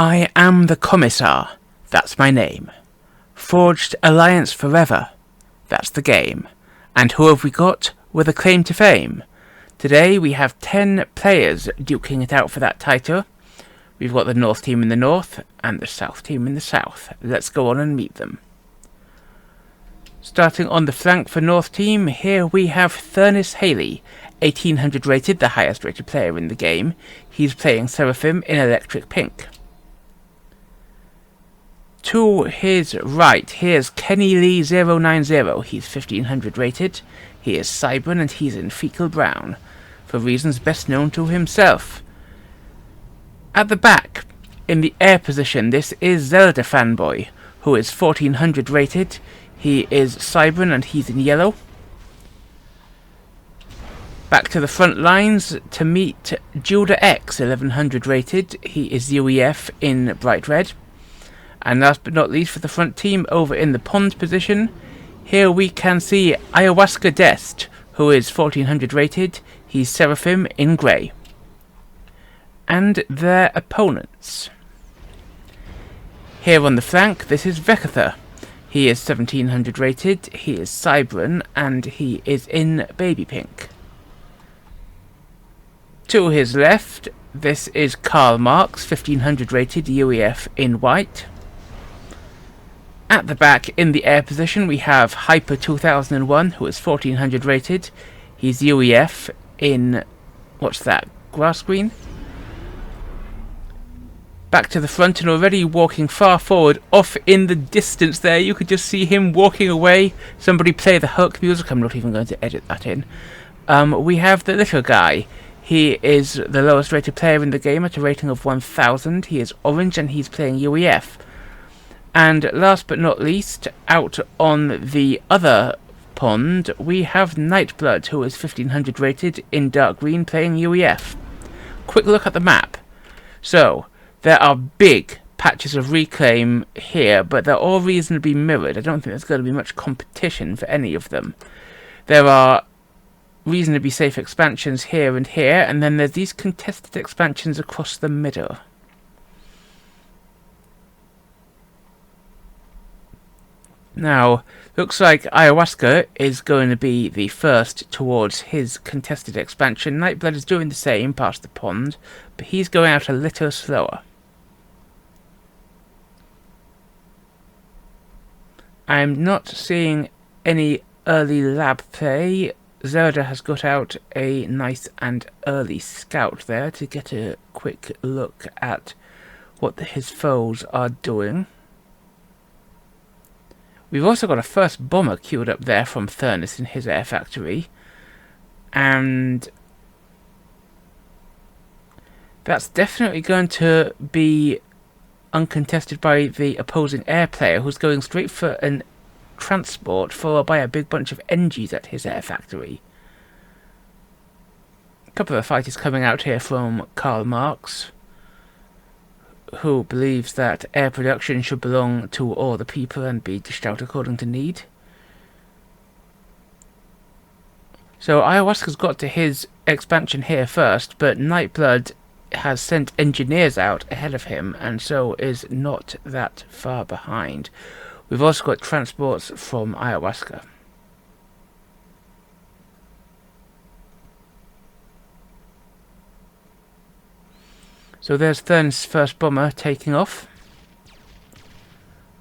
I am the Commissar, that's my name. Forged alliance forever, that's the game. And who have we got with a claim to fame? Today we have 10 players duking it out for that title. We've got the North team in the North and the South team in the South. Let's go on and meet them. Starting on the flank for North team, here we have ThurnisHaley, 1800 rated, the highest rated player in the game. He's playing Seraphim in electric pink. To his right, here's Kenny Lee 090. He's 1500 rated. He is Cybran and he's in fecal brown, for reasons best known to himself. At the back, in the air position, this is Zeldafanboy, who is 1400 rated. He is Cybran and he's in yellow. Back to the front lines to meet Judahx, 1100 rated. He is UEF in bright red. And last but not least, for the front team over in the pond position, here we can see Ayahuasca Dest, who is 1400 rated. He's Seraphim in grey. And their opponents. Here on the flank, this is Weckethr. He is 1700 rated. He is Cybran and he is in baby pink. To his left, this is Karl Marx, 1500 rated, UEF in white. At the back, in the air position, we have Hyper 2001, who is 1400 rated. He's UEF in, what's that, grass green? Back to the front, and already walking far forward, off in the distance there, you could just see him walking away. Somebody play the Hulk music, I'm not even going to edit that in. We have the little guy. He is the lowest rated player in the game at a rating of 1000. He is orange and he's playing UEF. And last but not least, out on the other pond, we have Nightblood, who is 1500 rated in dark green, playing UEF. Quick look at the map. So, there are big patches of reclaim here, but they're all reasonably mirrored. I don't think there's going to be much competition for any of them. There are reasonably safe expansions here, and then there's these contested expansions across the middle. Now, looks like Ayahuasca is going to be the first towards his contested expansion. Nightblood is doing the same past the pond, but he's going out a little slower. I'm not seeing any early lab play. Zelda has got out a nice and early scout there to get a quick look at what his foes are doing. We've also got a first bomber queued up there from Thurnis in his air factory. And that's definitely going to be uncontested by the opposing air player, who's going straight for an transport followed by a big bunch of NGs at his air factory. A couple of fighters coming out here from Karl Marx, who believes that air production should belong to all the people and be dished out according to need. So Ayahuasca's got to his expansion here first, but Nightblood has sent engineers out ahead of him, and so is not that far behind. We've also got transports from Ayahuasca. So there's Thurnis' first bomber taking off.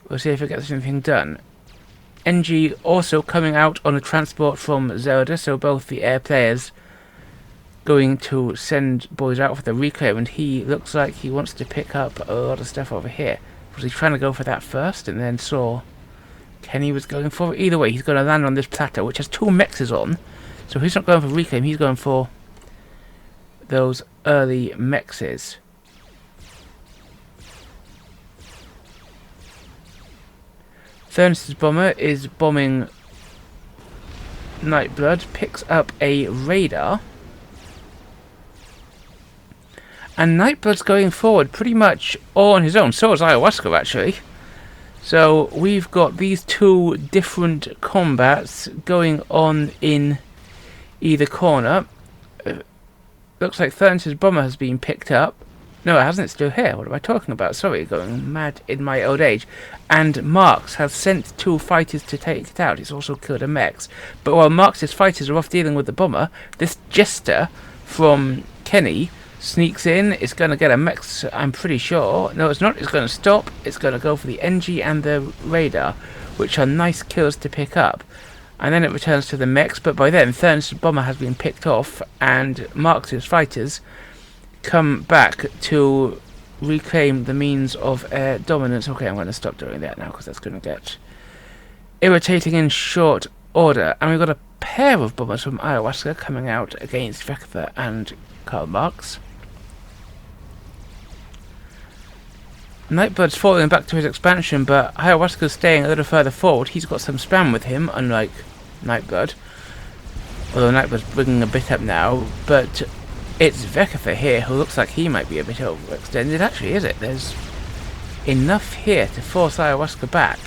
We'll see if it gets anything done. NG also coming out on a transport from Zelda, so both the air players going to send boys out for the reclaim, and he looks like he wants to pick up a lot of stuff over here. Was he trying to go for that first and then saw Kenny was going for it? Either way, he's going to land on this plateau, which has 2 mexes on, so he's not going for reclaim, he's going for those early mexes. Thurnis' bomber is bombing Nightblood, picks up a radar, and Nightblood's going forward pretty much all on his own. So is Ayahuasca, actually. So we've got these 2 different combats going on in either corner. Looks like Thurnis' bomber has been picked up. No, it hasn't. It's still here. What am I talking about? Sorry, going mad in my old age. And Marx has sent 2 fighters to take it out. He's also killed a mech. But while Marx's fighters are off dealing with the bomber, this jester from Kenny sneaks in. It's going to get a mech, I'm pretty sure. No, it's not. It's going to stop. It's going to go for the NG and the radar, which are nice kills to pick up. And then it returns to the mechs, but by then Thurnis' bomber has been picked off, and Marx's fighters come back to reclaim the means of air dominance. Okay, I'm going to stop doing that now because that's going to get irritating in short order. And we've got a pair of bombers from Ayahuasca coming out against Weckethr and Karl Marx. Nightblood's falling back to his expansion, but Ayahuasca's staying a little further forward. He's got some spam with him, unlike Nightblood. Although Nightblood's bringing a bit up now, but it's Weckethr here who looks like he might be a bit overextended. Actually, is it? There's enough here to force Ayahuasca back.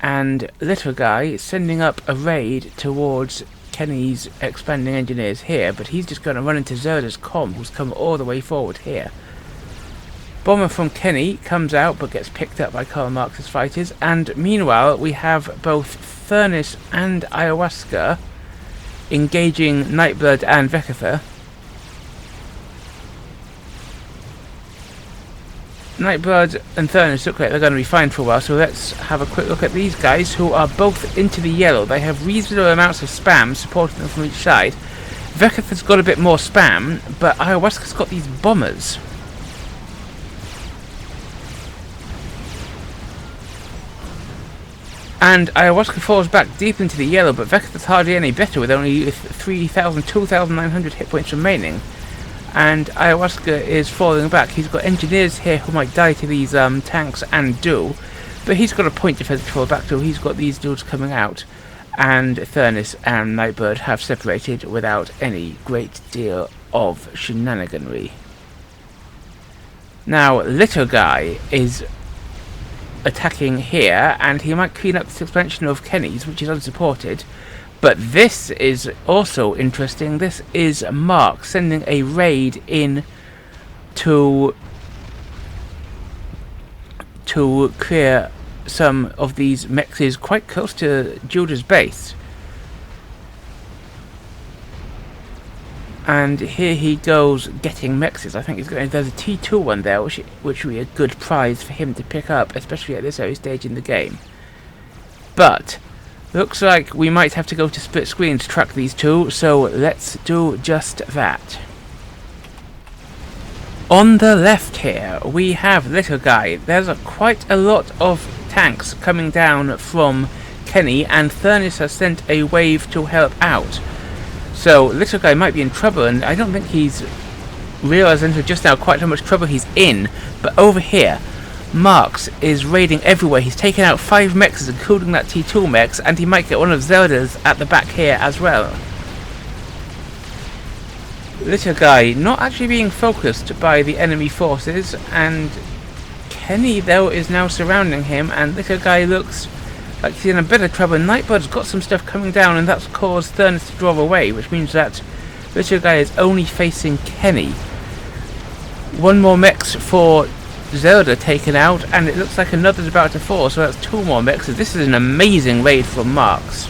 And Little Guy is sending up a raid towards Kenny's expanding engineers here, but he's just going to run into Zelda's comm, who's come all the way forward here. Bomber from Kenny comes out but gets picked up by Karl Marx's fighters, and meanwhile we have both Thurnis and Ayahuasca engaging Nightblood and Weckethr. Nightblood and Thurnis look like they're going to be fine for a while, so let's have a quick look at these guys who are both into the yellow. They have reasonable amounts of spam supporting them from each side. Weckethr's got a bit more spam, but Ayahuasca's got these bombers. And Ayahuasca falls back deep into the yellow, but Weckethr's hardly any better with only 2,900 hit points remaining. And Ayahuasca is falling back. He's got engineers here who might die to these tanks and do, but he's got a point defense to fall back to. He's got these dudes coming out, and Thurnis and Nightblood have separated without any great deal of shenaniganry. Now, Little Guy is attacking here, and he might clean up this expansion of Kenny's, which is unsupported. But this is also interesting. This is Mark sending a raid in to clear some of these mechs quite close to Judah's base. And here he goes getting mechs. I think there's a T2 one there, which would be a good prize for him to pick up, especially at this early stage in the game. But looks like we might have to go to split screen to track these two, so let's do just that. On the left here, we have Little Guy. There's quite a lot of tanks coming down from Kenny, and Thurnis has sent a wave to help out. So Little Guy might be in trouble, and I don't think he's realised until just now quite how much trouble he's in. But over here, Marx is raiding everywhere. He's taken out 5 mechs, including that T2 mechs, and he might get one of Zelda's at the back here as well. Little Guy not actually being focused by the enemy forces, and Kenny though is now surrounding him, and Little Guy looks like he's in a bit of trouble. Nightblood's got some stuff coming down, and that's caused Thurnis to draw away, which means that Little Guy is only facing Kenny. One more mechs for Zelda taken out, and it looks like another's about to fall, so that's 2 more mechs. So this is an amazing raid from Marx.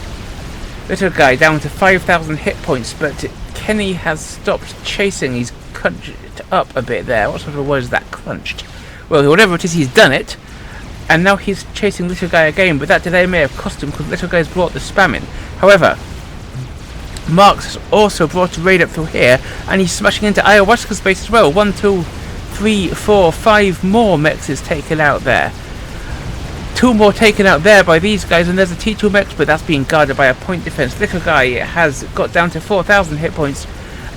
Little Guy down to 5,000 hit points, but Kenny has stopped chasing. He's crunched up a bit there. What sort of word is that, crunched? Well, whatever it is, he's done it. And now he's chasing Little Guy again, but that delay may have cost him because Little Guy's brought the spam in. However, Marx has also brought a raid up through here, and he's smashing into Ayahuasca's base as well. 1, 2, 3, 4, 5 more mechs is taken out there. 2 more taken out there by these guys, and there's a T2 mech, but that's being guarded by a point defense. Little Guy has got down to 4,000 hit points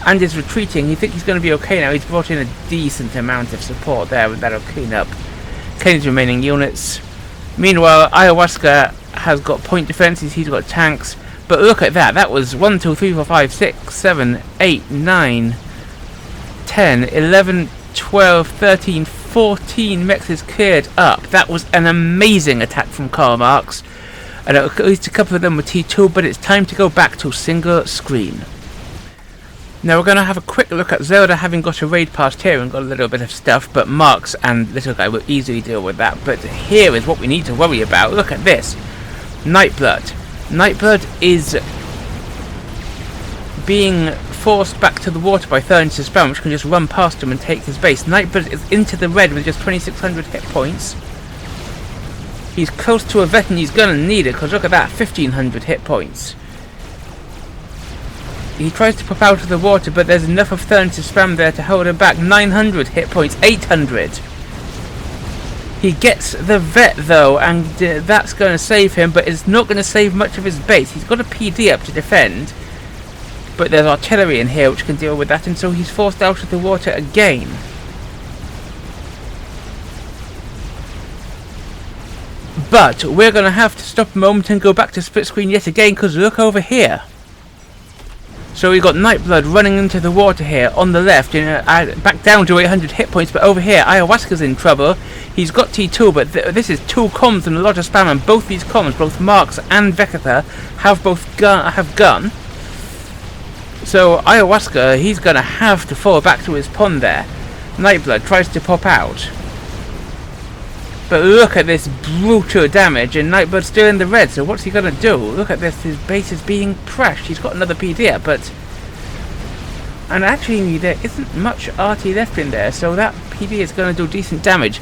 and is retreating. You think he's going to be okay now. He's brought in a decent amount of support there, and that'll clean up Kenny's remaining units. Meanwhile, Ayahuasca has got point defenses, he's got tanks, but look at that. That was 1, 2, 3, 4, 5, 6, 7, 8, 9, 10, 11, 12, 13, 14 mechs is cleared up. That was an amazing attack from Karl Marx. And at least a couple of them were T2, but it's time to go back to single screen. Now we're going to have a quick look at Zelda, having got a raid past here and got a little bit of stuff, but Marks and Little Guy will easily deal with that. But here is what we need to worry about. Look at this. Nightblood. Nightblood is being forced back to the water by Thurnis's spam, which can just run past him and take his base. Nightblood is into the red with just 2600 hit points. He's close to a vet and he's going to need it, because look at that, 1500 hit points. He tries to pop out of the water, but there's enough of Thurnis's spam there to hold him back. 900 hit points, 800. He gets the vet though, and that's going to save him, but it's not going to save much of his base. He's got a PD up to defend, but there's artillery in here which can deal with that, and so he's forced out of the water again. But we're going to have to stop a moment and go back to split screen yet again, because look over here. So we've got Nightblood running into the water here on the left, back down to 800 hit points, but over here Ayahuasca's in trouble. He's got T2, but this is 2 comms and a lot of spam, and both these comms, both Marks and Weckethr, have gun. So Ayahuasca, he's going to have to fall back to his pond there. Nightblood tries to pop out. But look at this brutal damage, and Nightblood's still in the red, so what's he going to do? Look at this, his base is being crashed. He's got another PD up, but... And actually, there isn't much RT left in there, so that PD is going to do decent damage.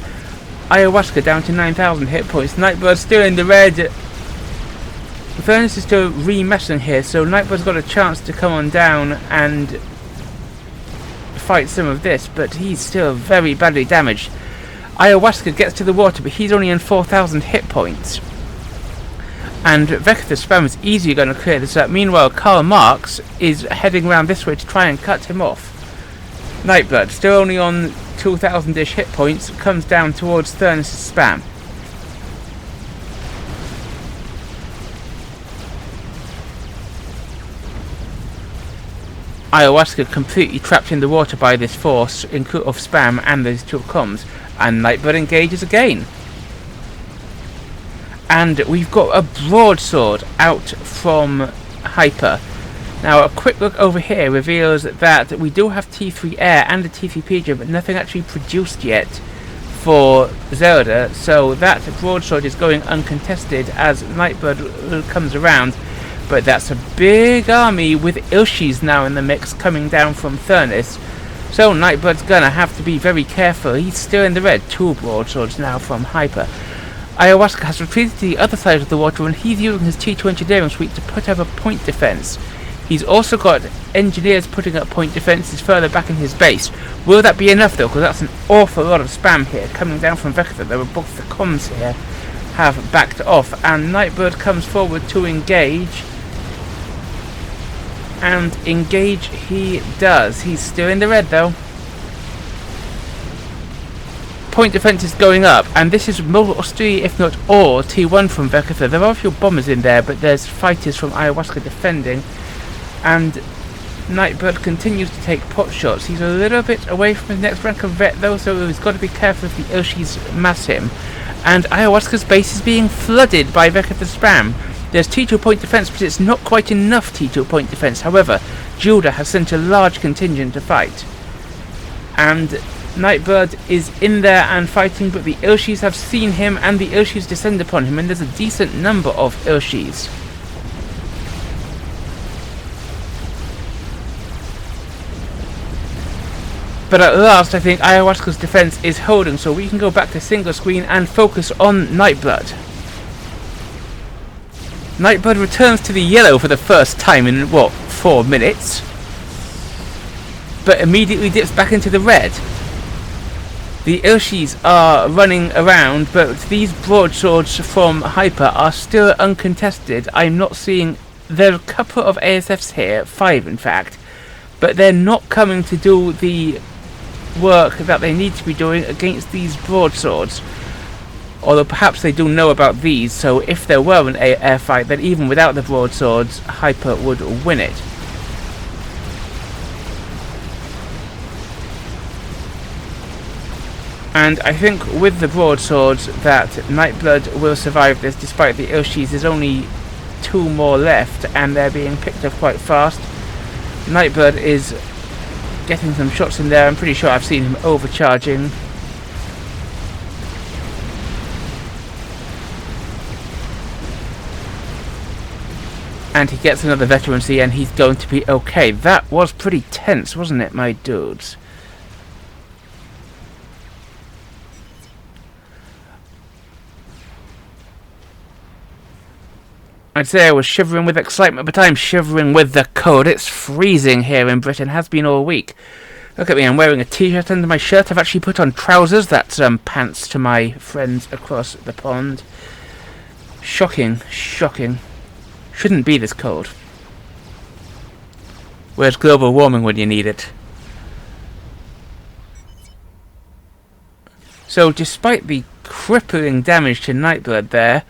Ayahuasca down to 9,000 hit points. Nightblood's still in the red. Thurnis is still remessing here, so Nightblood's got a chance to come on down and fight some of this, but he's still very badly damaged. Ayahuasca gets to the water, but he's only in 4,000 hit points. And Weckethr's spam is easily going to clear this up. Meanwhile, Karl Marx is heading around this way to try and cut him off. Nightblood, still only on 2,000-ish hit points, comes down towards Thurnis's spam. Ayahuasca completely trapped in the water by this force of spam and these 2 comms. And Nightblood engages again. And we've got a broadsword out from Hyper. Now a quick look over here reveals that we do have T3 Air and a T3 PJ, but nothing actually produced yet for Zelda, so that broadsword is going uncontested as Nightblood comes around. But that's a big army with Ilshis now in the mix coming down from Thurnis. So Nightblood's gonna have to be very careful. He's still in the red. 2 broadswords now from Hyper. Ayahuasca has retreated to the other side of the water, and he's using his T2 engineering suite to put up a point defense. He's also got engineers putting up point defenses further back in his base. Will that be enough though? Because that's an awful lot of spam here coming down from Weckethr. There were both the comms here have backed off, and Nightblood comes forward to engage. And engage he does. He's still in the red though. Point defense is going up, and this is mostly, if not all, T1 from Weckethr. There are a few bombers in there, but there's fighters from Ayahuasca defending. And Nightblood continues to take pot shots. He's a little bit away from his next rank of vet though, so he's got to be careful if the Ilshis mass him. And Ayahuasca's base is being flooded by Weckethr spam. There's T2 point defense, but it's not quite enough T2 point defense. However, Judahx has sent a large contingent to fight. And Nightblood is in there and fighting, but the Ilshis have seen him, and the Ilshis descend upon him, and there's a decent number of Ilshis. But at last, I think Ayahuasca's defense is holding, so we can go back to single screen and focus on Nightblood. Nightblood returns to the yellow for the first time in, 4 minutes? But immediately dips back into the red. The Ilshis are running around, but these broadswords from Hyper are still uncontested. I'm not seeing... There are a couple of ASFs here, 5 in fact, but they're not coming to do the work that they need to be doing against these broadswords. Although perhaps they do know about these, so if there were an air fight, then even without the broadswords, Hyper would win it. And I think with the broadswords that Nightblood will survive this despite the Ilshis. There's only 2 more left and they're being picked up quite fast. Nightblood is getting some shots in there. I'm pretty sure I've seen him overcharging. And he gets another veterancy and he's going to be okay. That was pretty tense, wasn't it, my dudes? I'd say I was shivering with excitement, but I'm shivering with the cold. It's freezing here in Britain, has been all week. Look at me, I'm wearing a t-shirt under my shirt. I've actually put on trousers. That's pants to my friends across the pond. Shocking, shocking. Shouldn't be this cold. Where's global warming when you need it? So, despite the crippling damage to Nightblood there,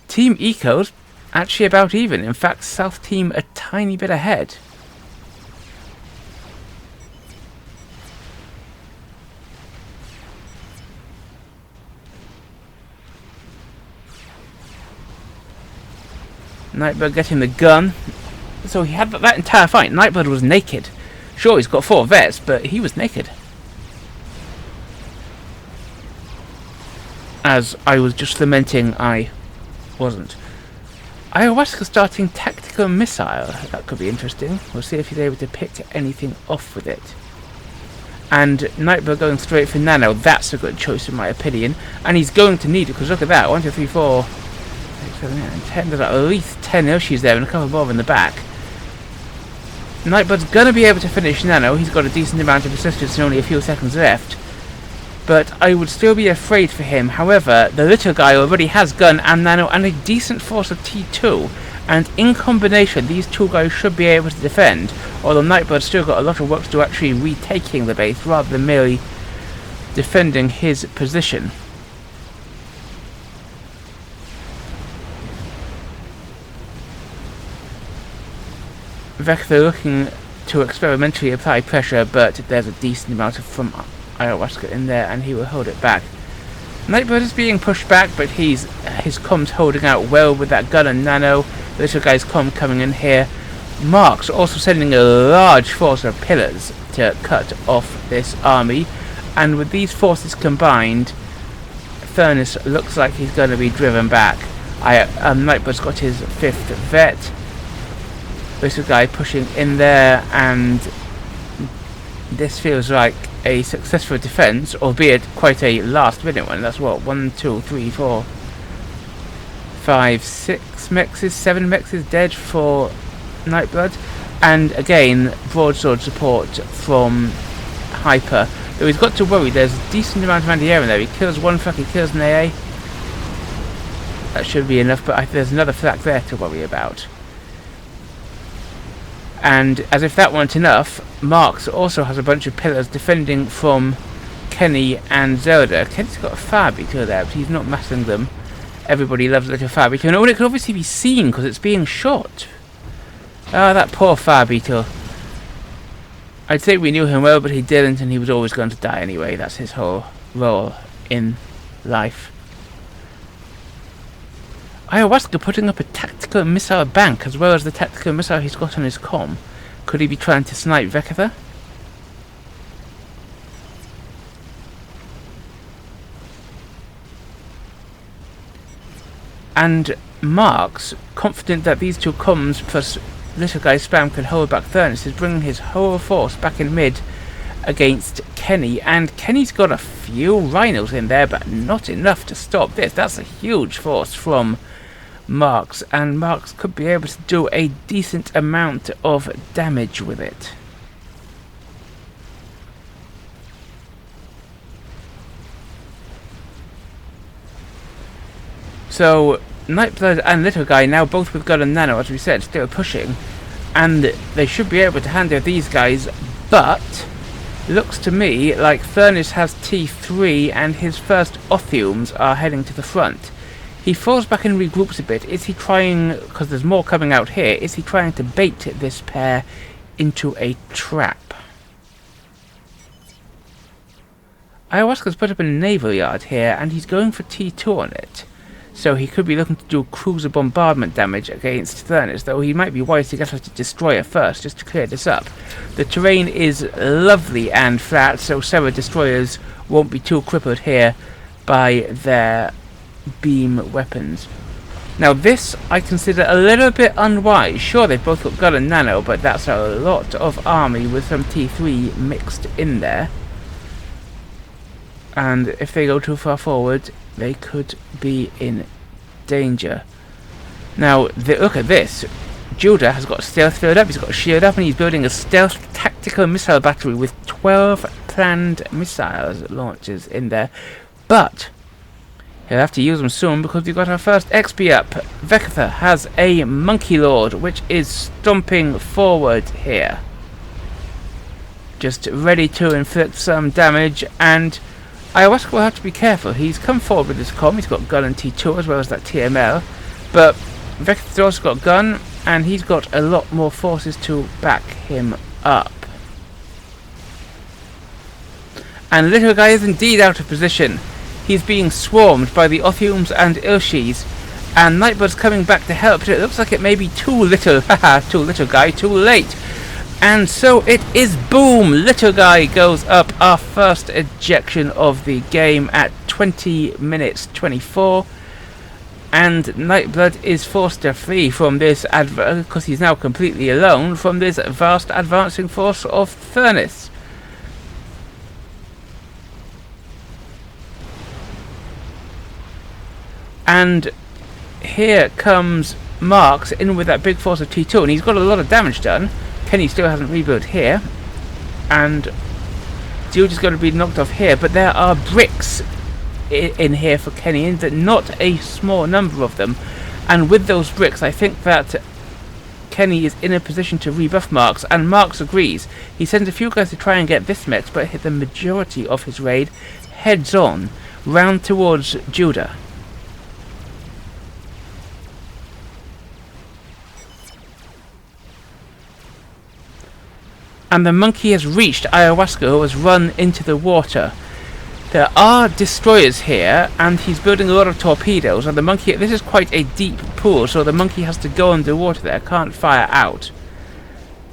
Team Eco's actually about even. In fact, South Team a tiny bit ahead. Nightblood getting the gun. So he had that entire fight. Nightblood was naked. Sure, he's got 4 vets, but he was naked. As I was just lamenting, I wasn't. Ayahuasca starting tactical missile. That could be interesting. We'll see if he's able to pick anything off with it. And Nightblood going straight for nano. That's a good choice in my opinion. And he's going to need it because look at that. 1, 2, 3, 4, 6, 7, 8, 9, 10. There's at least 10 Ilshis there and a couple more in the back. Nightblood's going to be able to finish nano. He's got a decent amount of resistance and only a few seconds left. But I would still be afraid for him. However, the little guy already has gun and nano and a decent force of T2. And in combination, these 2 guys should be able to defend. Although Nightblood's still got a lot of work to do actually retaking the base rather than merely defending his position. Weckethr looking to experimentally apply pressure, but there's a decent amount of from Ayahuasca in there and he will hold it back. Nightblood is being pushed back, but his comms holding out well with that gun and nano. The little guy's comm coming in here. Mark's also sending a large force of pillars to cut off this army, and with these forces combined, Thurnis looks like he's going to be driven back. Nightblood's got his 5th vet. Little guy pushing in there, and this feels like a successful defense, albeit quite a last minute one. That's what, 1, 2, 3, 4, 5, 6 mexes, 7 mexes dead for Nightblood, and again broadsword support from Hyper. Though he's got to worry, there's a decent amount of anti-air in there. He kills 1 flak, he kills an AA. That should be enough, but there's another flak there to worry about. And as if that weren't enough, Marks also has a bunch of pillars defending from Kenny and Zelda. Kenny's got a fire beetle there, but he's not massing them. Everybody loves a little fire beetle. And it can obviously be seen because it's being shot. Ah, that poor fire beetle. I'd say we knew him well, but he didn't, and he was always going to die anyway. That's his whole role in life. Ayahuasca putting up a tactical missile bank as well as the tactical missile he's got on his comm. Could he be trying to snipe Weckethr? And Marks, confident that these 2 comms plus little guy spam can hold back Thurnis, is bringing his whole force back in mid against Kenny, and Kenny's got a few rhinos in there, but not enough to stop this. That's a huge force from Marks, and Marks could be able to do a decent amount of damage with it. So Nightblood and Little Guy now both with gun and nano, as we said, still pushing, and they should be able to handle these guys, but looks to me like Thurnis has T3 and his first Othiums are heading to the front. He falls back and regroups a bit. Is he trying, because there's more coming out here, is he trying to bait this pair into a trap? Ayahuasca's put up a naval yard here, and he's going for T2 on it. So he could be looking to do cruiser bombardment damage against Thurnis, though he might be wise to get us to destroyer first, just to clear this up. The terrain is lovely and flat, so several destroyers won't be too crippled here by their beam weapons. Now this I consider a little bit unwise. Sure, they've both got gun and nano, but that's a lot of army with some T3 mixed in there. And if they go too far forward, they could be in danger. Now, look at this. Judah has got stealth filled up, he's got a shield up, and he's building a stealth tactical missile battery with 12 planned missiles launchers in there. But he'll have to use them soon because we've got our first XP up. Weckethr has a Monkey Lord, which is stomping forward here. Just ready to inflict some damage, and Ayahuasca will have to be careful. He's come forward with his comm, he's got gun and T2 as well as that TML, but Weckethr's also got gun, and he's got a lot more forces to back him up. And Little Guy is indeed out of position. He's being swarmed by the Othiums and Ilshis, and Nightblood's coming back to help, but it looks like it may be too little. Haha, too little guy, too late. And so it is. Boom! Little Guy goes up, our first ejection of the game at 20 minutes 24. And Nightblood is forced to flee from this, because he's now completely alone, from this vast advancing force of Thurnis. And here comes Marks in with that big force of T2, and he's got a lot of damage done. Kenny still hasn't rebuilt here, and Judah's going to be knocked off here, but there are bricks in here for Kenny, and not a small number of them. And with those bricks, I think that Kenny is in a position to rebuff Marks, and Marks agrees. He sends a few guys to try and get this mix, but hit the majority of his raid heads on round towards Judah. And the monkey has reached Ayahuasca, who has run into the water. There are destroyers here, and he's building a lot of torpedoes, and the monkey, this is quite a deep pool, so the monkey has to go underwater there, can't fire out.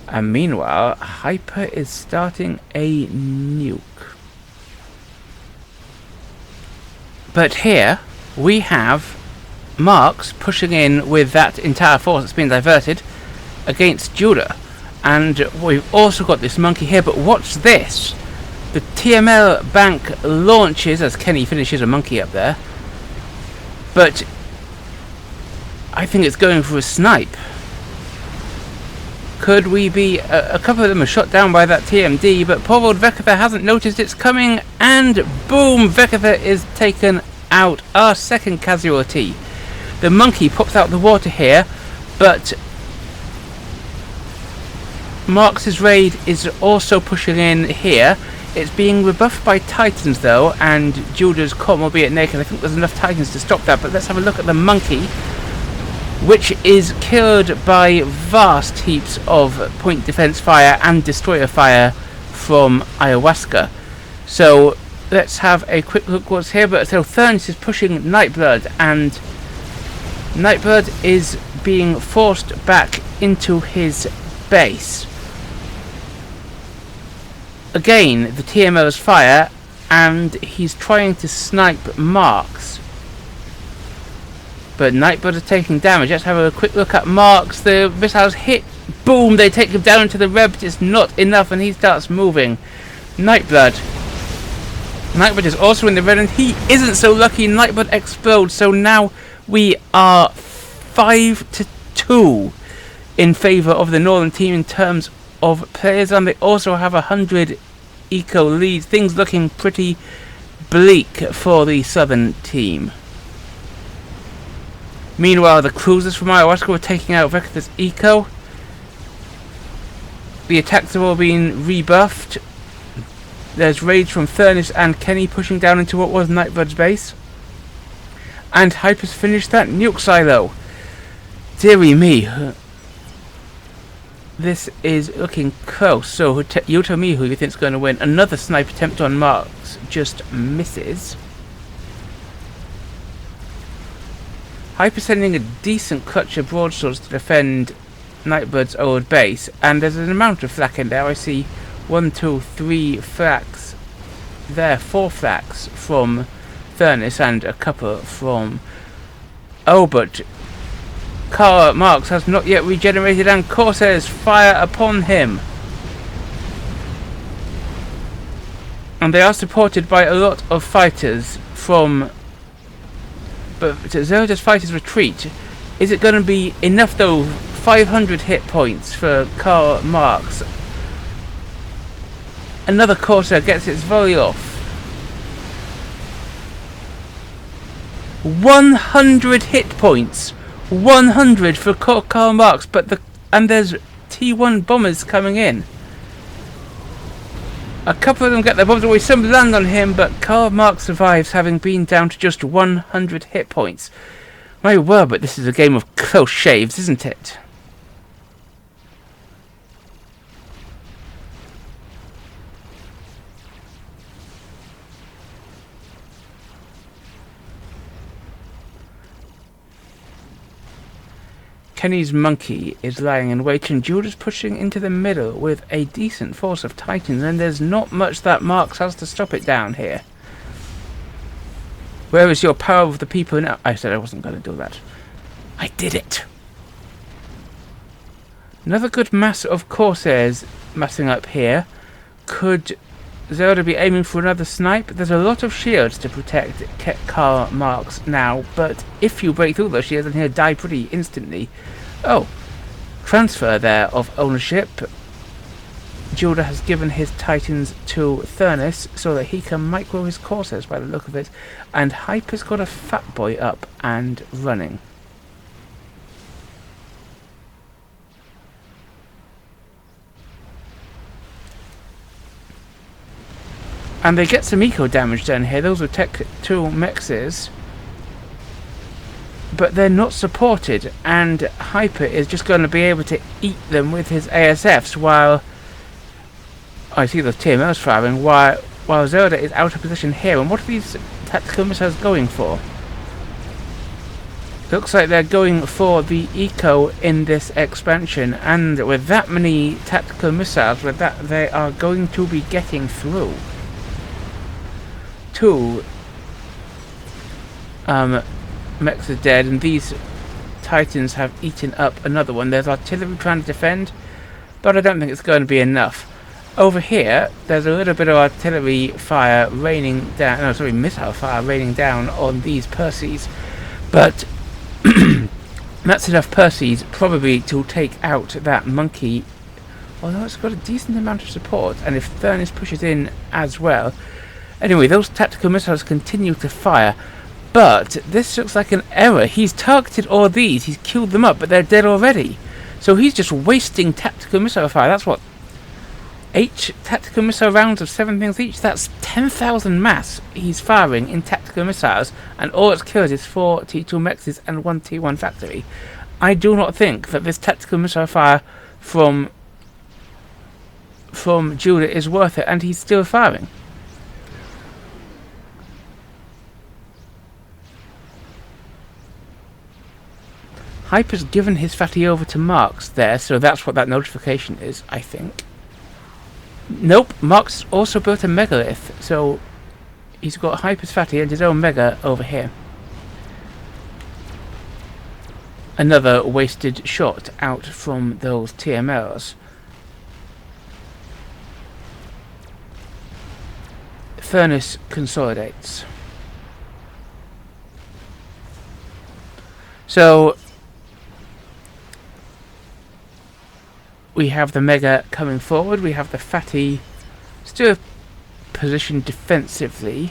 And meanwhile, Hyper is starting a nuke. But here, we have Marks pushing in with that entire force that's been diverted against Judah. And we've also got this monkey here, but watch this. The TML bank launches as Kenny finishes a monkey up there. But I think it's going for a snipe. Could we be... a couple of them are shot down by that TMD, but poor old Weckethr hasn't noticed it's coming, and boom! Weckethr is taken out. Our second casualty. The monkey pops out the water here, but Marks' raid is also pushing in here. It's being rebuffed by Titans though, and Judah's comm, albeit naked. I think there's enough Titans to stop that, but let's have a look at the monkey, which is killed by vast heaps of point defense fire and destroyer fire from Ayahuasca. So let's have a quick look what's here. But so Thurnis is pushing Nightblood, and Nightblood is being forced back into his base. Again, the TMOs fire, and he's trying to snipe Marks. But Nightblood is taking damage. Let's have a quick look at Marks. The missiles hit. Boom! They take him down into the red, but it's not enough, and he starts moving. Nightblood is also in the red, and he isn't so lucky. Nightblood explodes, so now we are 5-2 in favour of the northern team in terms of players, and they also have 100 eco leads. Things looking pretty bleak for the southern team. Meanwhile, the cruisers from Ayahuasca were taking out Weckethr's eco. The attacks have all been rebuffed. There's raids from Thurnis and Kenny pushing down into what was Nightblood's base. And Hyper's finished that nuke silo. Dearie me. this is looking close. So you tell me who you think's going to win. Another snipe attempt on Marks just misses. Hyper sending a decent clutch of broadswords to defend Nightblood's old base, and there's an amount of flak in there. I see 1, 2, 3 flaks there, 4 flaks from Thurnis and a couple from... Oh, but Karl Marx has not yet regenerated, and Corsairs fire upon him. And they are supported by a lot of fighters from... But Zelda's fighters retreat. Is it going to be enough though? 500 hit points for Karl Marx. Another Corsair gets its volley off. 100 hit points. 100 for Karl Marx, and there's T1 bombers coming in. A couple of them get their bombs away, some land on him, but Karl Marx survives, having been down to just 100 hit points. My word, but this is a game of close shaves, isn't it? Kenny's monkey is lying in wait, and Judah's pushing into the middle with a decent force of Titans, and there's not much that Marx has to stop it down here. Where is your power of the people now? I said I wasn't going to do that. I did it! Another good mass of Corsairs massing up here. Could Zelda be aiming for another snipe? There's a lot of shields to protect Karl Marx now, but if you break through those shields, then he'll die pretty instantly. Oh, transfer there of ownership. Judah has given his Titans to Thurnis so that he can micro his Corsairs by the look of it, and Hyper's got a fat boy up and running. And they get some eco damage down here. Those are Tech 2 mexes. But they're not supported. And Hyper is just going to be able to eat them with his ASFs while... I see those TMLs firing. While Zelda is out of position here. And what are these tactical missiles going for? Looks like they're going for the eco in this expansion. And with that many tactical missiles, with that, they are going to be getting through. 2 mechs are dead, and these Titans have eaten up another one. There's artillery trying to defend, but I don't think it's going to be enough. Over here, there's a little bit of artillery fire raining down, no, sorry, missile fire raining down on these Perseus, but that's enough Perseus probably to take out that monkey, although it's got a decent amount of support, and if Thurnis pushes in as well. Anyway, those tactical missiles continue to fire, but this looks like an error. He's targeted all these, he's killed them up, but they're dead already. So he's just wasting tactical missile fire. That's what? 8 tactical missile rounds of 7 things each? That's 10,000 mass he's firing in tactical missiles, and all it's killed is 4 T2 mexes and 1 T1 factory. I do not think that this tactical missile fire from Judah is worth it, and he's still firing. Hyper's given his fatty over to Marx there, so that's what that notification is, I think. Nope, Marx also built a megalith, so he's got Hyper's fatty and his own mega over here. Another wasted shot out from those TMLs. Thurnis consolidates. So we have the mega coming forward, we have the fatty still positioned defensively.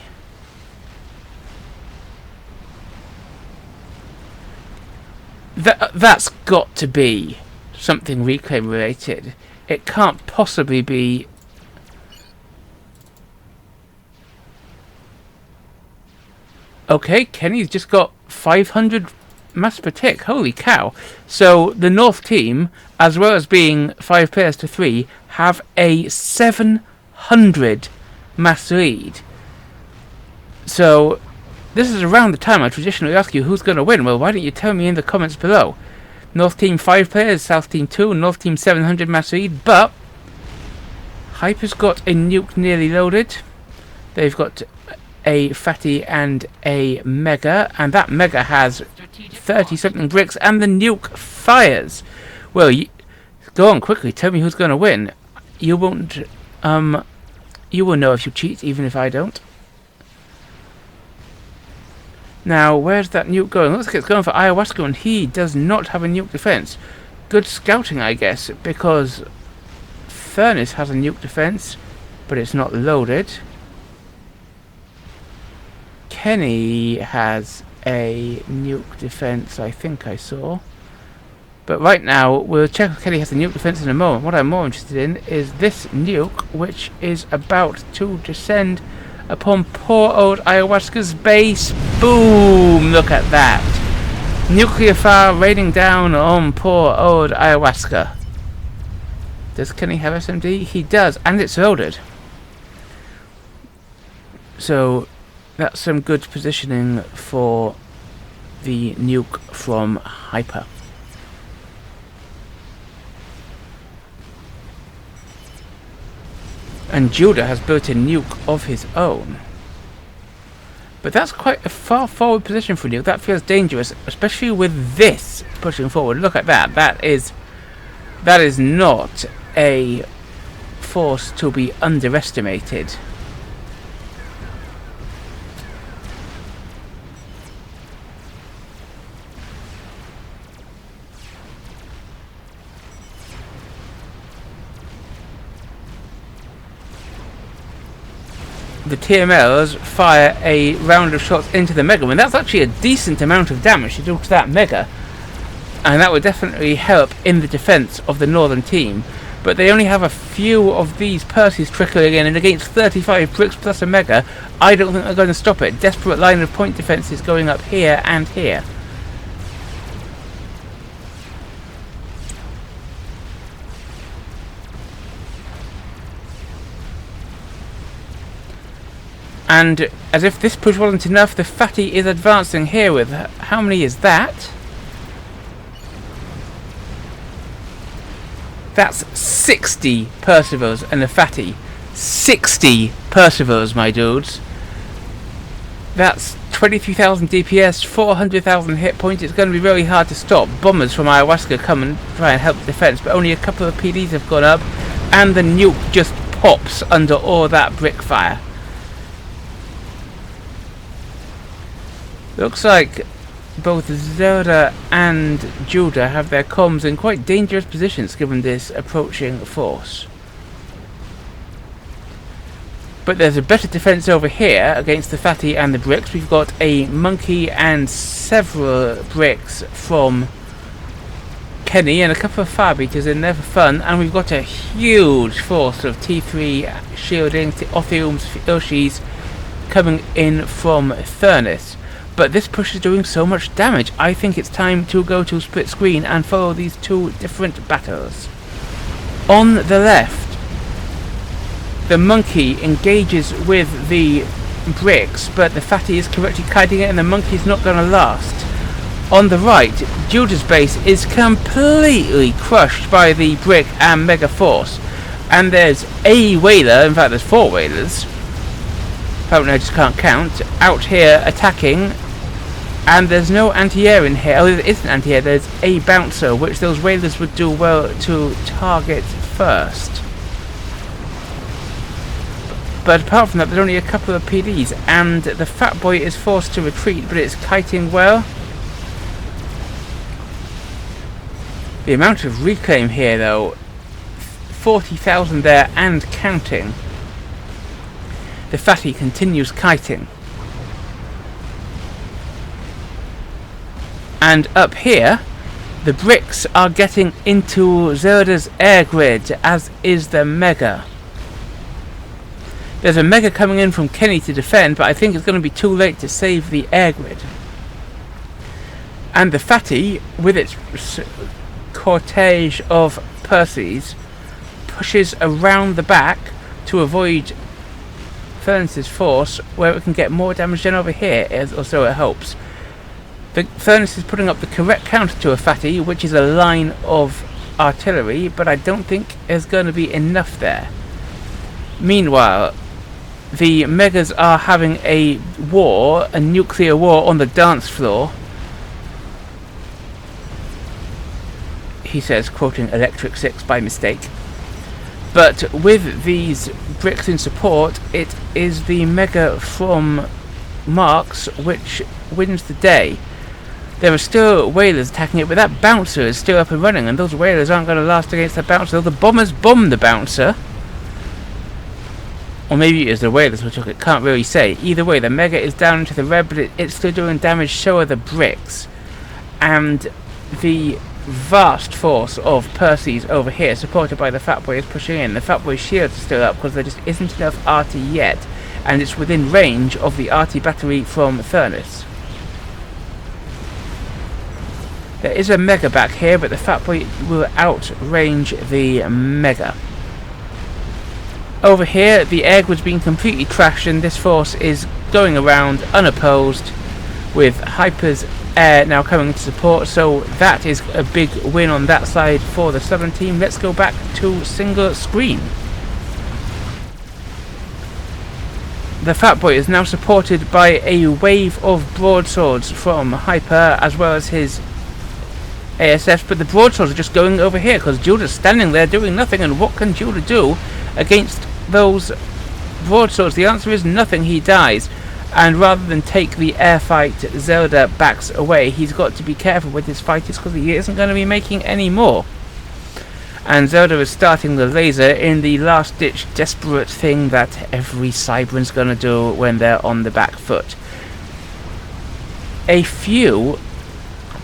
That's got to be something reclaim related. It can't possibly be. Okay, Kenny's just got 500 mass per tick. Holy cow. So the North team, as well as being 5 players to 3, have a 700 mass lead. So this is around the time I traditionally ask you who's going to win. Well, why don't you tell me in the comments below? North team 5 players, South team 2, North team 700 mass lead, but Hyper's got a nuke nearly loaded. They've got a fatty and a mega, and that mega has 30 something bricks, and the nuke fires. Well, go on quickly, tell me who's going to win. You won't, you will know if you cheat, even if I don't. Now, where's that nuke going? Looks like it's going for Ayahuasca, and he does not have a nuke defense. Good scouting, I guess, because Thurnis has a nuke defense, but it's not loaded. Kenny has a nuke defense, I think I saw. But right now, we'll check if Kenny has a nuke defense in a moment. What I'm more interested in is this nuke, which is about to descend upon poor old Ayahuasca's base. Boom! Look at that. Nuclear fire raining down on poor old Ayahuasca. Does Kenny have SMD? He does, and it's loaded. So that's some good positioning for the nuke from Hyper. And Judah has built a nuke of his own. But that's quite a far forward position for a nuke. That feels dangerous, especially with this pushing forward. Look at that. That is not a force to be underestimated. The TMLs fire a round of shots into the Mega, and that's actually a decent amount of damage to do to that Mega, and that would definitely help in the defense of the Northern team. But they only have a few of these Percys trickling in, and against 35 bricks plus a Mega, I don't think they're going to stop it. Desperate line of point defenses going up here and here. And as if this push wasn't enough, the fatty is advancing here with, how many is that? That's 60 Percivals and a fatty. 60 Percivals, my dudes. That's 23,000 DPS, 400,000 hit points. It's going to be really hard to stop. Bombers from Ayahuasca come and try and help the defense, but only a couple of PDs have gone up, and the nuke just pops under all that brick fire. Looks like both Zelda and Judah have their comms in quite dangerous positions given this approaching force. But there's a better defense over here against the fatty and the bricks. We've got a monkey and several bricks from Kenny and a couple of fire beaters in there for fun, and we've got a huge force of T3 shielding, Othilms, Ilshis coming in from Thurnis. But this push is doing so much damage, I think it's time to go to split screen and follow these two different battles. On the left, the monkey engages with the bricks, but the fatty is correctly kiting it and the monkey's not going to last. On the right, Judah's base is completely crushed by the brick and mega force. And there's a whaler, in fact there's 4 whalers, apparently I just can't count, out here attacking. And there's no anti-air in here. Oh, there isn't anti-air. There's a bouncer, which those whalers would do well to target first. But apart from that, there's only a couple of PDs, and the fat boy is forced to retreat, but it's kiting well. The amount of reclaim here, though, 40,000 there and counting. The fatty continues kiting. And up here, the bricks are getting into Zelda's air grid, as is the Mega. There's a Mega coming in from Kenny to defend, but I think it's going to be too late to save the air grid. And the Fatty, with its cortege of Percys, pushes around the back to avoid Furnace's force, where it can get more damage than over here, or so it hopes. The Furnace is putting up the correct counter to a Fatty, which is a line of artillery, but I don't think there's going to be enough there. Meanwhile, the Megas are having a war, a nuclear war on the dance floor. He says, quoting Electric 6 by mistake. But with these bricks in support, it is the Mega from Marks which wins the day. There are still Whalers attacking it, but that Bouncer is still up and running, and those Whalers aren't going to last against the Bouncer. The Bombers bomb the Bouncer. Or maybe it is the Whalers which took it, can't really say. Either way, the Mega is down into the red, but it's still doing damage, so are the bricks. And the vast force of Percys over here, supported by the Fatboy, is pushing in. The Fatboy's shields are still up because there just isn't enough arty yet, and it's within range of the arty battery from Thurnis. There is a Mega back here, but the Fatboy will outrange the Mega. Over here, the egg was being completely trashed, and this force is going around unopposed, with Hyper's air now coming to support, so that is a big win on that side for the southern team. Let's go back to single screen. The Fatboy is now supported by a wave of broadswords from Hyper, as well as his ASFs, but the broadswords are just going over here because Judah's standing there doing nothing, and what can Judah do against those broadswords? The answer is nothing. He dies. And rather than take the air fight, Zelda backs away. He's got to be careful with his fighters because he isn't going to be making any more. And Zelda is starting the laser in the last-ditch desperate thing that every Cybran's going to do when they're on the back foot. A few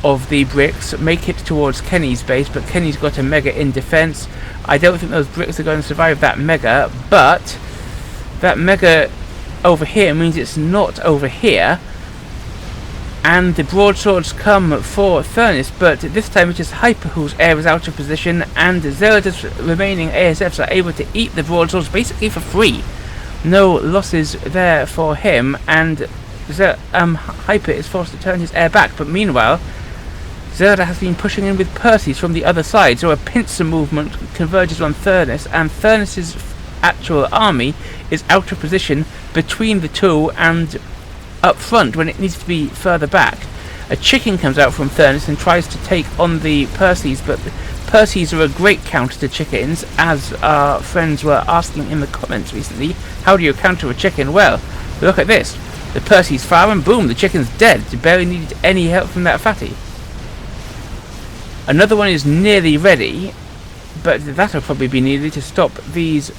of the bricks make it towards Kenny's base, but Kenny's got a Mega in defense. I don't think those bricks are going to survive that Mega, but that Mega over here means it's not over here, and the broadswords come for Thurnis, but this time it is Hyper whose air is out of position, and Zelda's remaining ASFs are able to eat the broadswords basically for free. No losses there for him, and Hyper is forced to turn his air back, but meanwhile Zelda has been pushing in with Percys from the other side, so a pincer movement converges on Thurnis, and Thurnis's actual army is out of position between the two and up front when it needs to be further back. A chicken comes out from Thurnis and tries to take on the Percys, but the Percys are a great counter to chickens, as our friends were asking in the comments recently. How do you counter a chicken? Well, look at this. The Percys fire and boom, the chicken's dead. You barely needed any help from that fatty. Another one is nearly ready, but that'll probably be needed to stop these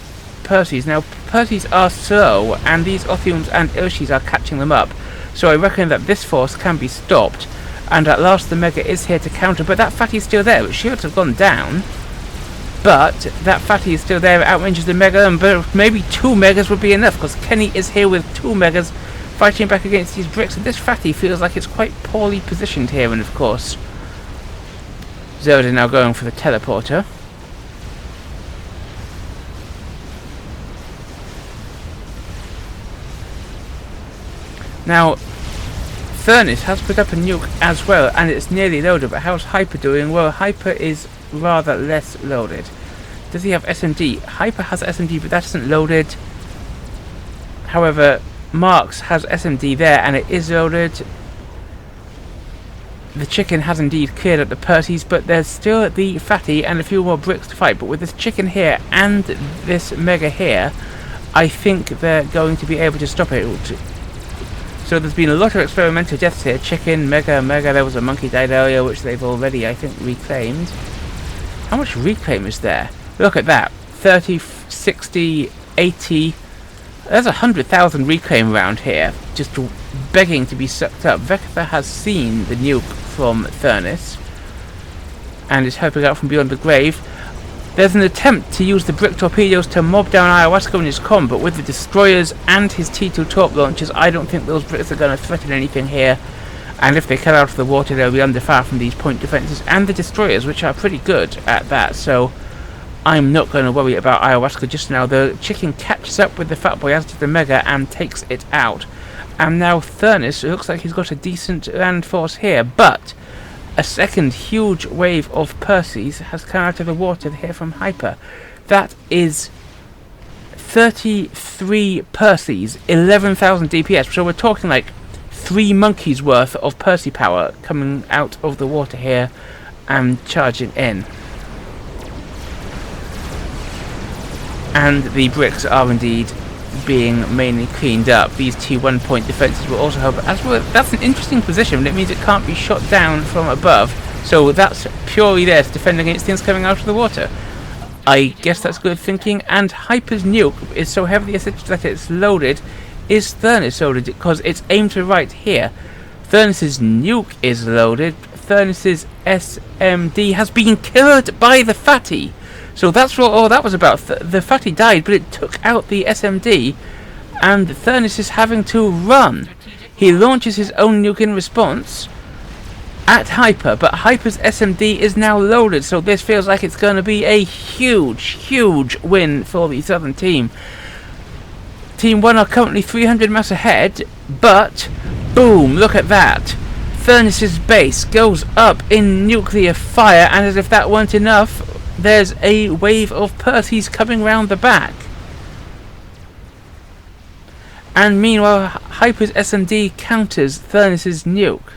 Percys. Now, Percys are slow, and these Othiums and Ilshis are catching them up, so I reckon that this force can be stopped, and at last the Mega is here to counter, but that fatty's still there. Its shields have gone down, but that fatty is still there. It outranges the Mega, and maybe two Megas would be enough, because Kenny is here with two Megas fighting back against these bricks, and this fatty feels like it's quite poorly positioned here, and of course Zelda now going for the teleporter. Now, Thurnis has put up a nuke as well, and it's nearly loaded, but how's Hyper doing? Well, Hyper is rather less loaded. Does he have SMD? Hyper has SMD, but that isn't loaded. However, Marks has SMD there, and it is loaded. The chicken has indeed cleared up the Percys, but there's still the fatty and a few more bricks to fight. But with this chicken here and this Mega here, I think they're going to be able to stop it. So there's been a lot of experimental deaths here. Chicken, Mega. There was a monkey died earlier, which they've already, I think, reclaimed. How much reclaim is there? Look at that. 30, 60, 80. There's 100,000 reclaim around here, just begging to be sucked up. Weckethr has seen the nuke from Thurnis, and is helping out from beyond the grave. There's an attempt to use the brick torpedoes to mob down Ayahuasca in his comm, but with the destroyers and his T2 torp launchers, I don't think those bricks are going to threaten anything here. And if they cut out of the water, they'll be under fire from these point defences and the destroyers, which are pretty good at that. So I'm not going to worry about Ayahuasca just now. The chicken catches up with the fat boy as to the mega and takes it out. And now Thurnis, it looks like he's got a decent land force here, but a second huge wave of Percies has come out of the water here from Hyper. That is 33 Percies, 11,000 DPS. So we're talking like 3 monkeys worth of Percy power coming out of the water here and charging in. And the bricks are indeed being mainly cleaned up. These T1 point defences will also help. As well, that's an interesting position. It means it can't be shot down from above. So that's purely there to defend against things coming out of the water. I guess that's good thinking. And Hyper's nuke is so heavily assisted that it's loaded. Is Thurnis loaded? Because it's aimed to right here. Thurnis's nuke is loaded. Thurnis's SMD has been killed by the fatty. So that's what all that was about. The fatty died, but it took out the SMD, and Thurnis is having to run. He launches his own nuke in response at Hyper, but Hyper's SMD is now loaded, so this feels like it's going to be a huge win for the Southern team. Team 1 are currently 300 mass ahead, but boom, look at that. Thurnis's base goes up in nuclear fire, and as if that weren't enough, there's a wave of Percies coming round the back. And meanwhile, Hyper's SMD counters Thurnis's nuke.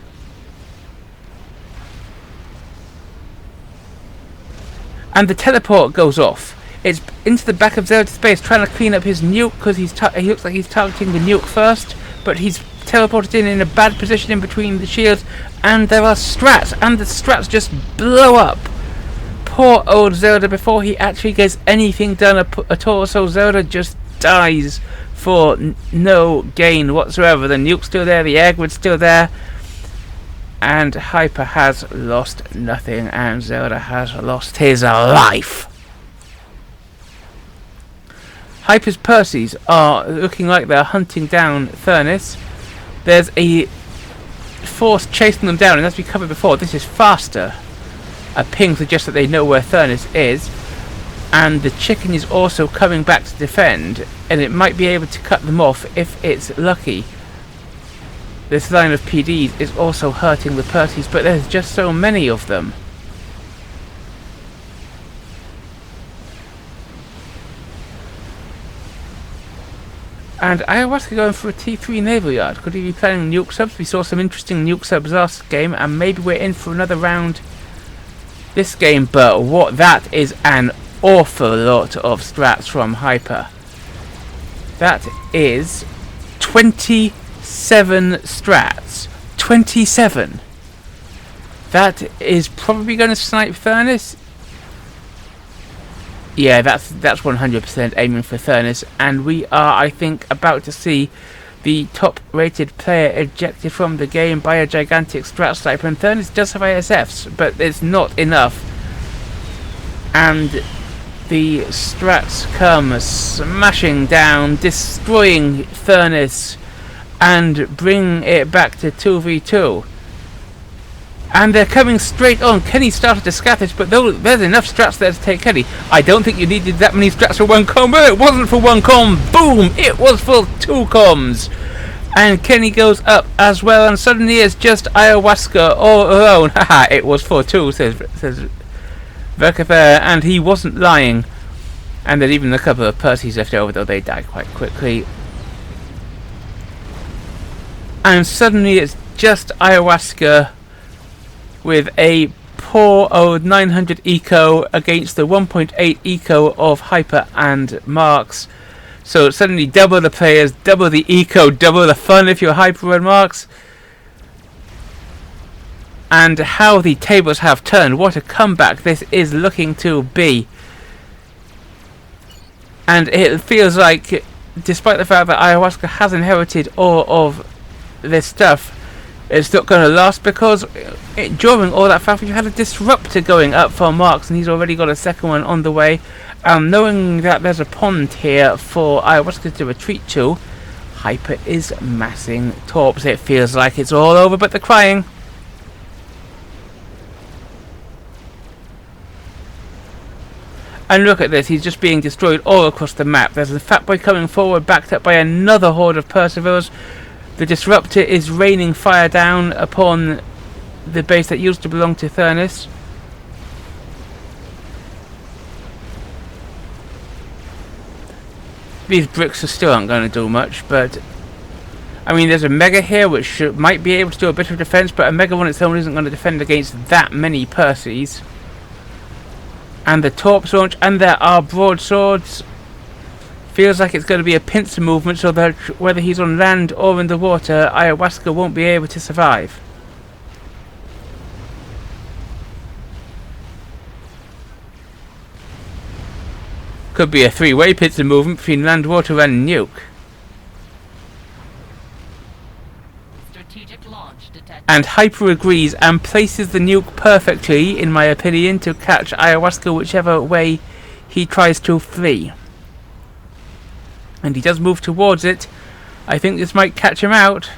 And the teleport goes off. It's into the back of Zelda's space, trying to clean up his nuke, because he looks like he's targeting the nuke first, but he's teleported in a bad position in between the shields, and there are strats, and the strats just blow up. Poor old Zelda before he actually gets anything done at all, so Zelda just dies for no gain whatsoever. The nuke's still there, the air grid's still there, and Hyper has lost nothing, and Zelda has lost his life. Hyper's Percies are looking like they're hunting down Thurnis. There's a force chasing them down, and as we covered before, this is faster. A ping suggests that they know where Thurnis is, and the chicken is also coming back to defend, and it might be able to cut them off if it's lucky. This line of PDs is also hurting the Percies, but there's just so many of them. And Ayahuasca going for a T3 naval yard. Could he be planning nuke subs? We saw some interesting nuke subs last game, and maybe we're in for another round this game, but what that is an awful lot of strats from Hyper. That is 27 strats. 27. That is probably going to snipe Thurnis. Yeah, that's 100% aiming for Thurnis, and we are, I think, about to see the top-rated player ejected from the game by a gigantic strat sniper. And Thurnis does have ISFs, but it's not enough. And the strats come smashing down, destroying Thurnis, and bring it back to 2v2. And they're coming straight on. Kenny started to scatter, but there's enough strats there to take Kenny. I don't think you needed that many strats for one combo. It wasn't for one com. Boom! It was for 2 coms. And Kenny goes up as well, and suddenly it's just Ayahuasca all alone. Haha, it was for 2, says Weckethr, and he wasn't lying. And there's even a couple of Percies left over, though they died quite quickly. And suddenly it's just Ayahuasca with a poor old 900 eco against the 1.8 eco of Hyper and Marks. So suddenly double the players, double the eco, double the fun if you're Hyper and Marks. And how the tables have turned. What a comeback this is looking to be. And it feels like, despite the fact that Ayahuasca has inherited all of this stuff, it's not going to last, because during all that fact, you had a disruptor going up for Marks, and he's already got a second one on the way. Knowing that there's a pond here for Ayahuasca to retreat to, Hyper is massing torps. It feels like it's all over, but they're crying. And look at this, he's just being destroyed all across the map. There's a fat boy coming forward, backed up by another horde of Perseverers. The Disruptor is raining fire down upon the base that used to belong to Thurnis. These bricks still aren't going to do much, but I mean, there's a Mega here which might be able to do a bit of defense, but a Mega on its own isn't going to defend against that many Percies. And the torps launch, and there are broadswords. Feels like it's going to be a pincer movement, so that whether he's on land or in the water, Ayahuasca won't be able to survive. Could be a three-way pincer movement between land, water and nuke. Strategic launch detected. And Hyper agrees and places the nuke perfectly, in my opinion, to catch Ayahuasca whichever way he tries to flee. And he does move towards it. I think this might catch him out.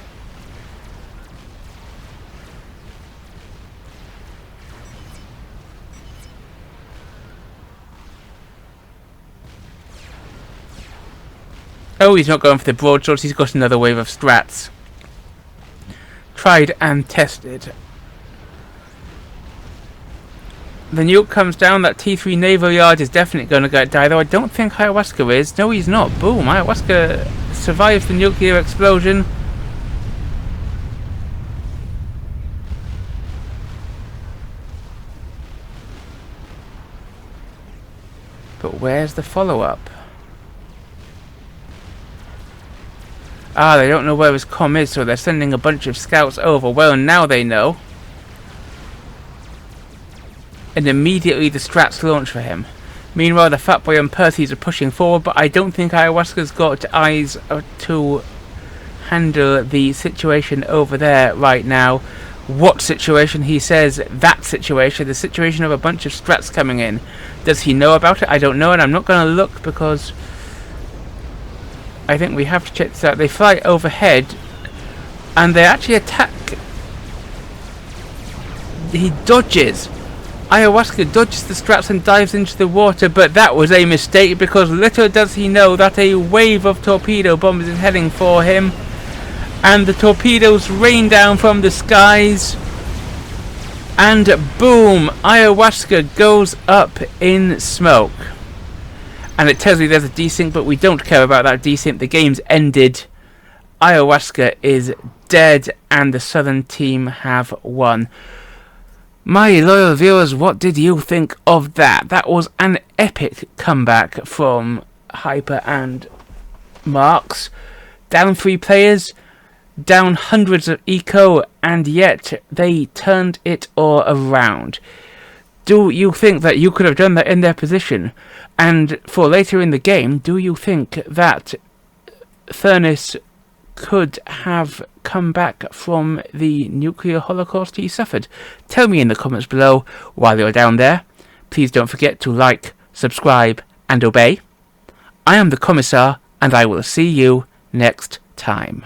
Oh, he's not going for the broadswords, he's got another wave of strats. Tried and tested. The nuke comes down, that T3 naval yard is definitely going to die, though I don't think Ayahuasca is. No, he's not. Boom, Ayahuasca survives the nuclear explosion. But where's the follow-up? Ah, they don't know where his comm is, so they're sending a bunch of scouts over. Well, now they know. And immediately the strats launch for him. Meanwhile, the Fat Boy and Percy's are pushing forward, but I don't think Ayahuasca's got eyes to handle the situation over there right now. What situation? He says that situation, the situation of a bunch of strats coming in. Does he know about it? I don't know, and I'm not going to look because I think we have to check this out. They fly overhead and they actually attack. He dodges. Ayahuasca dodges the strats and dives into the water, but that was a mistake because little does he know that a wave of torpedo bombers is heading for him, and the torpedoes rain down from the skies, and boom, Ayahuasca goes up in smoke. And it tells me there's a desync, but we don't care about that desync. The game's ended. Ayahuasca is dead, and the Southern team have won. My loyal viewers, what did you think of that? That was an epic comeback from Hyper and Marks. Down 3 players, down hundreds of eco, and yet they turned it all around. Do you think that you could have done that in their position? And for later in the game, do you think that Thurnis could have come back from the nuclear holocaust he suffered? Tell me in the comments below. While you're down there, please don't forget to like, subscribe and obey. I am the Commissar, and I will see you next time.